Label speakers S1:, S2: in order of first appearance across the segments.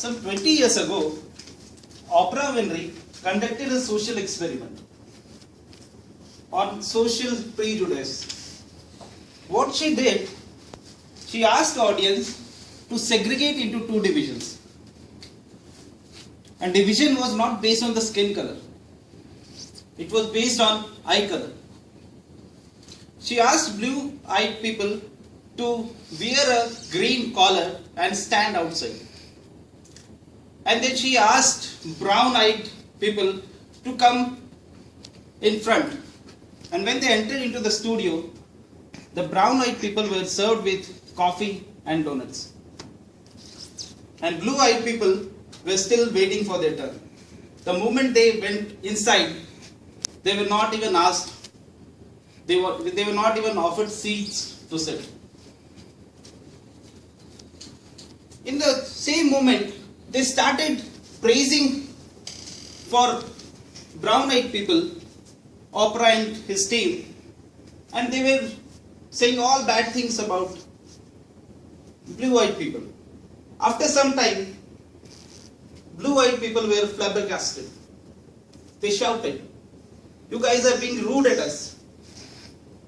S1: Some 20 years ago, Oprah Winfrey conducted a social experiment on social prejudice. What she did, she asked the audience to segregate into two divisions. And division was not based on the skin color. It was based on eye color. She asked blue-eyed people to wear a green collar and stand outside. And then she asked brown-eyed people to come in front. And when they entered into the studio, the brown-eyed people were served with coffee and donuts. And blue-eyed people were still waiting for their turn. The moment they went inside, they were not even asked, they were not even offered seats to sit. In the same moment, they started praising for brown-eyed people, Oprah and his team, and they were saying all bad things about blue-eyed people. After some time, blue-eyed people were flabbergasted. They shouted, "You guys are being rude at us.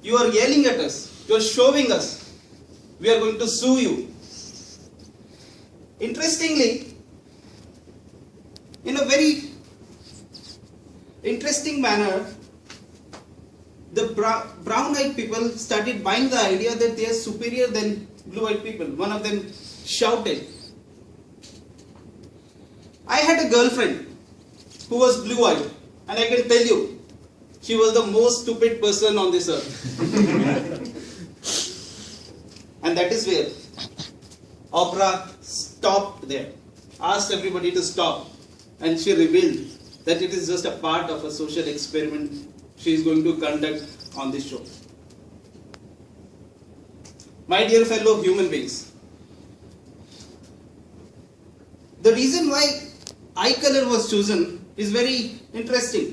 S1: You are yelling at us. You are shoving us. We are going to sue you." Interestingly, in a very interesting manner, the brown-eyed people started buying the idea that they are superior than blue-eyed people. One of them shouted, "I had a girlfriend who was blue-eyed, and I can tell you, she was the most stupid person on this earth." And that is where Oprah stopped there, asked everybody to stop, and she revealed that it is just a part of a social experiment she is going to conduct on this show. My dear fellow human beings, the reason why eye color was chosen is very interesting.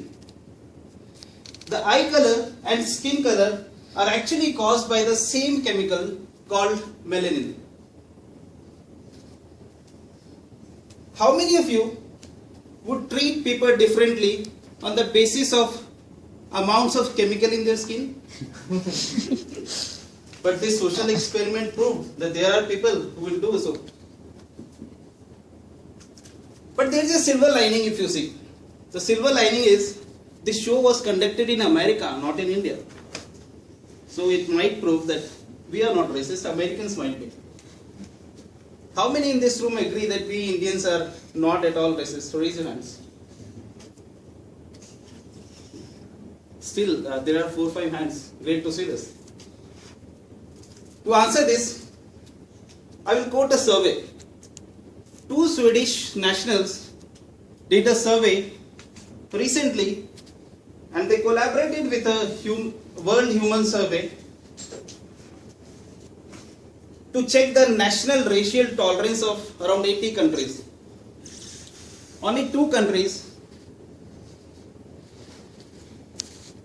S1: The eye color and skin color are actually caused by the same chemical called melanin. How many of you would treat people differently on the basis of amounts of chemical in their skin? But this social experiment proved that there are people who will do so. But there is a silver lining if you see. The silver lining is this show was conducted in America, not in India. So it might prove that we are not racist, Americans might be. How many in this room agree that we Indians are not at all racist? Raise your hands. Still, there are 4 or 5 hands. Great to see this. To answer this, I will quote a survey. 2 Swedish nationals did a survey recently, and they collaborated with a World Human Survey to check the national racial tolerance of around 80 countries. Only 2 countries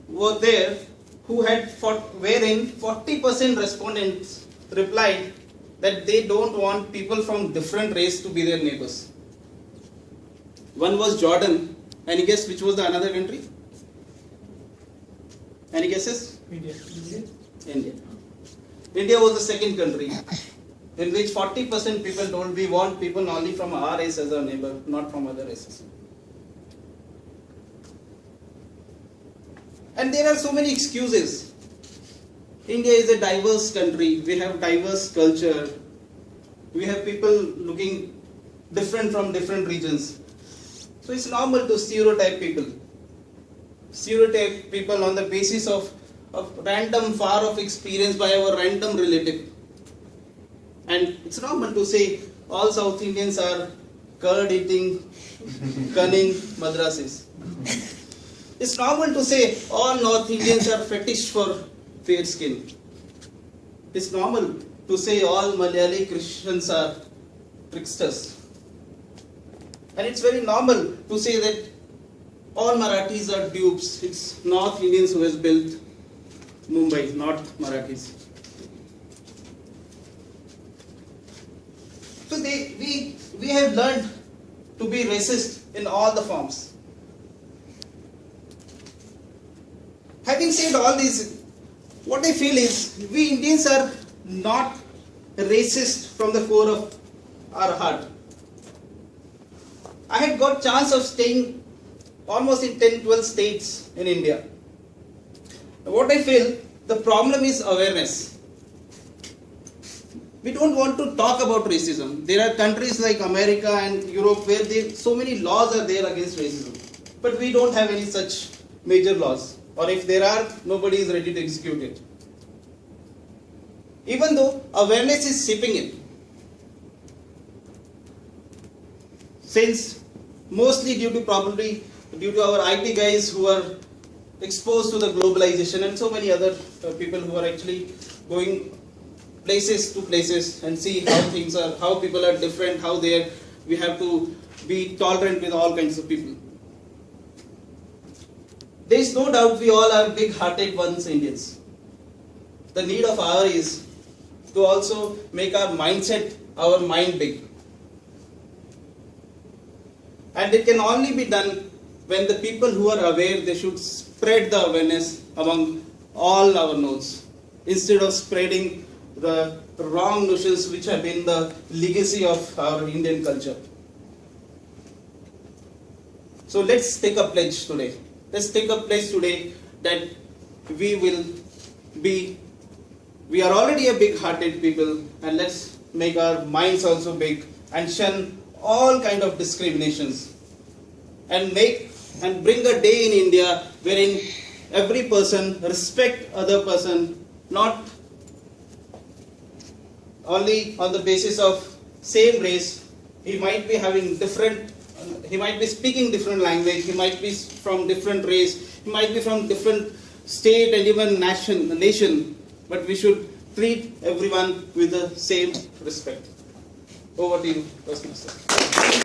S1: were there who had wherein 40% respondents replied that they don't want people from different race to be their neighbors. One was Jordan. Any guess which was the another country? Any guesses? India. India was the second country in which 40% people told we want people only from our race as our neighbor, not from other races. And there are so many excuses. India is a diverse country. We have diverse culture. We have people looking different from different regions. So it's normal to stereotype people. Stereotype people on the basis of random far-off experience by our random relative. And it's normal to say all South Indians are curd-eating, cunning Madrasis. It's normal to say all North Indians are fetish for fair skin. It's normal to say all Malayali Christians are tricksters. And it's very normal to say that all Marathis are dupes. It's North Indians who has built Mumbai, not Marathis. So we have learned to be racist in all the forms. Having said all this, what I feel is we Indians are not racist from the core of our heart. I had got chance of staying almost in 10-12 states in India. What I feel, the problem is awareness. We don't want to talk about racism. There are countries like America and Europe where so many laws are there against racism. But we don't have any such major laws. Or if there are, nobody is ready to execute it. Even though awareness is seeping in. Since mostly due to our IT guys who are exposed to the globalization and so many other people who are actually going places to places and see how things are, how people are different, how we have to be tolerant with all kinds of people. There is no doubt we all are big-hearted ones Indians. The need of ours is to also make our mindset, our mind big. And it can only be done when the people who are aware, they should spread the awareness among all our nodes, instead of spreading the wrong notions which have been the legacy of our Indian culture. So let's take a pledge today. Let's take a pledge today that we are already a big-hearted people, and let's make our minds also big and shun all kind of discriminations, and bring a day in India wherein every person respect other person, not only on the basis of same race. He might be having he might be speaking different language, he might be from different race, he might be from different state and even nation, but we should treat everyone with the same respect. Over to you, Toastmaster.